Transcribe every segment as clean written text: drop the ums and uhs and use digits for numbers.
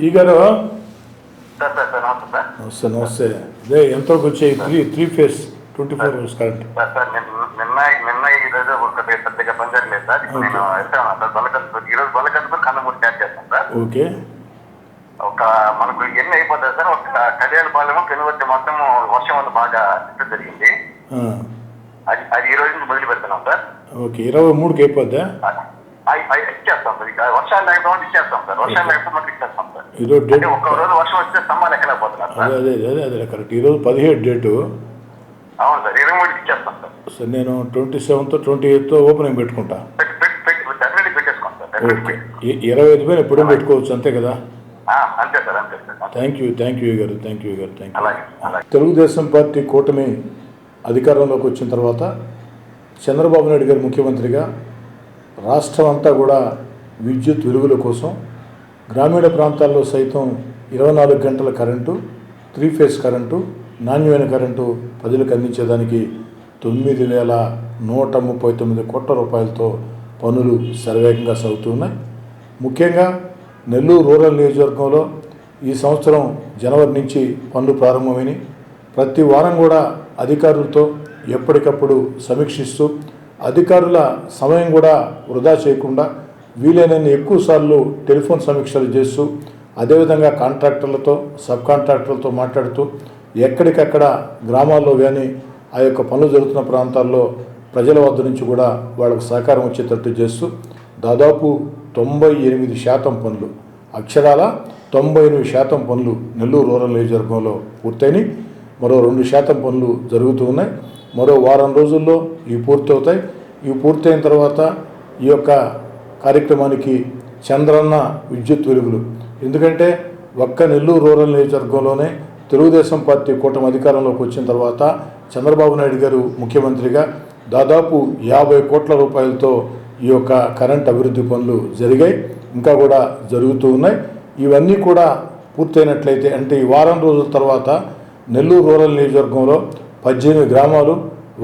ఈ గారు sir sir sir నమస్తే సార్. నమస్తే నమస్తే. అదే ఎంతవరకు వచ్చాయి three phase 24 hours current? Sir sir నిన్న ఈరోజు ఒక పెద్దగా పనిచేయలేదు సార్. ఇప్పుడు నేను వెళ్తాను సార్ బలకంతపూర్. ఈరోజు బలకంతపూర్ కన్నమూరి స్టార్ట్ చేస్తాను సార్. ఓకే. ఒక మనకు ఎన్ని అయిపోతుంది సార్. ఒక కళ్యాణపాలెము పెనుగొట్టి మొత్తం వర్షం వల్ల బాగా ఇష్టం జరిగింది. అది ఈ రోజు నుంచి మొదలు పెడుతున్నాం సార్. ఓకే. 23కి అయిపోద్దా? ఇచ్చేస్తాం సార్. ఇక వర్షాలు లేకపోతే ఇచ్చేస్తాం సార్. వర్షాలు లేకపోతే మాకు ఇచ్చేస్తాం సార్. ఈరోజు డేట్ ఒక్క రోజు వర్షం వస్తే స్తంభాలు ఎక్కలేకపోతున్నారు సార్. అదే అదే అదే కరెక్ట్. ఈరోజు 17 డేటు. అవును సార్. 23కి ఇచ్చేస్తాం సార్. సార్ నేను 27th 28th ఓపెనింగ్ పెట్టుకుంటా. డెఫినెట్లీ పెట్టేసుకోండి సార్. ఓకే. 25 పైన ఎప్పుడూ పెట్టుకోవచ్చు, అంతే కదా? అంతే సార్. అంతే సార్. థ్యాంక్ యూ గారు. Thank you. అలాగే అలాగే. తెలుగుదేశం పార్టీ కూటమి అధికారంలోకి వచ్చిన తర్వాత చంద్రబాబు నాయుడు గారు ముఖ్యమంత్రిగా రాష్ట్రం అంతా కూడా విద్యుత్ వెలుగుల కోసం గ్రామీణ ప్రాంతాల్లో సైతం 24 గంటల కరెంటు, 3 ఫేస్ కరెంటు, నాణ్యమైన కరెంటు ప్రజలకు అందించేదానికి 9,139 కోట్ల రూపాయలతో పనులు శరవేగంగా సాగుతున్నాయి. ముఖ్యంగా నెల్లూరు రూరల్ నియోజకవర్గంలో ఈ సంవత్సరం జనవరి నుంచి పనులు ప్రారంభమైనవి. ప్రతి వారం కూడా అధికారులతో ఎప్పటికప్పుడు సమీక్షిస్తూ అధికారుల సమయం కూడా వృధా చేయకుండా వీలైనన్ని ఎక్కువసార్లు టెలిఫోన్ సమీక్షలు చేస్తూ అదేవిధంగా కాంట్రాక్టర్లతో సబ్ కాంట్రాక్టర్లతో మాట్లాడుతూ ఎక్కడికక్కడ గ్రామాల్లో కానీ ఆ యొక్క పనులు జరుగుతున్న ప్రాంతాల్లో ప్రజల వద్ద నుంచి కూడా వాళ్ళకు సహకారం వచ్చేటట్టు చేస్తూ దాదాపు 98% పనులు, అక్షరాల 98% పనులు నెల్లూరు రూరల్ నియోజకవర్గంలో పూర్తయినాయి. మరో 2% పనులు జరుగుతూ ఉన్నాయి. మరో వారం రోజుల్లో ఇవి పూర్తవుతాయి. ఇవి పూర్తయిన తర్వాత ఈ యొక్క కార్యక్రమానికి చంద్రన్న విద్యుత్ వెలుగులు, ఎందుకంటే ఒక్క నెల్లూరు రూరల్ నియోజకవర్గంలోనే తెలుగుదేశం పార్టీ కూటమి అధికారంలోకి వచ్చిన తర్వాత చంద్రబాబు నాయుడు గారు ముఖ్యమంత్రిగా దాదాపు 50 కోట్ల రూపాయలతో ఈ యొక్క కరెంట్ అభివృద్ధి పనులు జరిగాయి, ఇంకా కూడా జరుగుతూ ఉన్నాయి. ఇవన్నీ కూడా పూర్తయినట్లయితే అంటే ఈ వారం రోజుల తర్వాత నెల్లూరు రూరల్ నియోజకవర్గంలో 18 గ్రామాలు,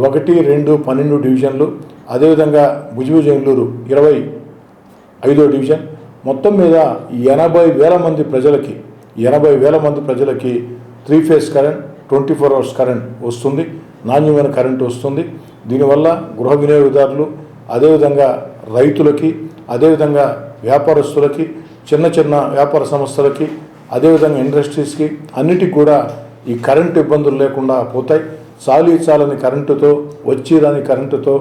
1, 2, 12 డివిజన్లు, అదేవిధంగా భుజభుజంలూరు 25వ డివిజన్, మొత్తం మీద 80,000 మంది ప్రజలకి 3 ఫేస్ కరెంట్, 24 hours కరెంట్ వస్తుంది, నాణ్యమైన కరెంటు వస్తుంది. దీనివల్ల గృహ వినియోగదారులు, అదేవిధంగా రైతులకి, అదేవిధంగా వ్యాపారస్తులకి, చిన్న చిన్న వ్యాపార సంస్థలకి, అదేవిధంగా ఇండస్ట్రీస్కి అన్నిటికి కూడా ఈ కరెంటు ఇబ్బందులు లేకుండా పోతాయి. చాలని కరెంటుతో, రాని కరెంటుతో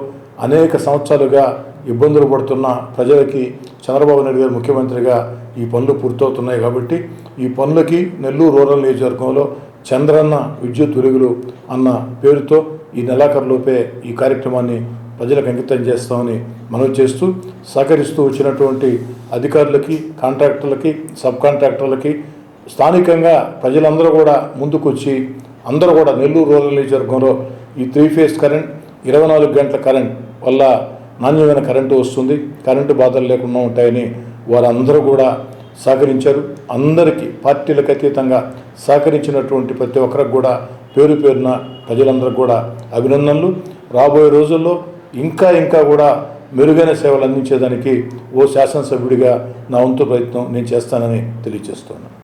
అనేక సంవత్సరాలుగా ఇబ్బందులు పడుతున్న ప్రజలకి చంద్రబాబు నాయుడు గారు ముఖ్యమంత్రిగా ఈ పనులు పూర్తవుతున్నాయి. కాబట్టి ఈ పనులకి నెల్లూరు రూరల్ నియోజకవర్గంలో చంద్రన్న విద్యుత్ వెలుగులు అన్న పేరుతో ఈ నెలాఖరులోపే ఈ కార్యక్రమాన్ని ప్రజలకు అంకితం చేస్తామని మనవి చేస్తూ సహకరిస్తూ వచ్చినటువంటి అధికారులకి, కాంట్రాక్టర్లకి, సబ్ కాంట్రాక్టర్లకి, స్థానికంగా ప్రజలందరూ కూడా ముందుకొచ్చి అందరూ కూడా నెల్లూరు రూరల్ నియోజకవర్గంలో ఈ 3 ఫేస్ కరెంట్, 24 గంటల కరెంట్ వల్ల నాణ్యమైన కరెంటు వస్తుంది, కరెంటు బాధలు లేకుండా ఉంటాయని వారందరూ కూడా సహకరించారు. అందరికీ పార్టీలకు అతీతంగా సహకరించినటువంటి ప్రతి ఒక్కరికి కూడా పేరు పేరున ప్రజలందరికీ కూడా అభినందనలు. రాబోయే రోజుల్లో ఇంకా కూడా మెరుగైన సేవలు అందించేదానికి ఓ శాసనసభ్యుడిగా నా వంతు ప్రయత్నం నేను చేస్తానని తెలియజేస్తున్నాను.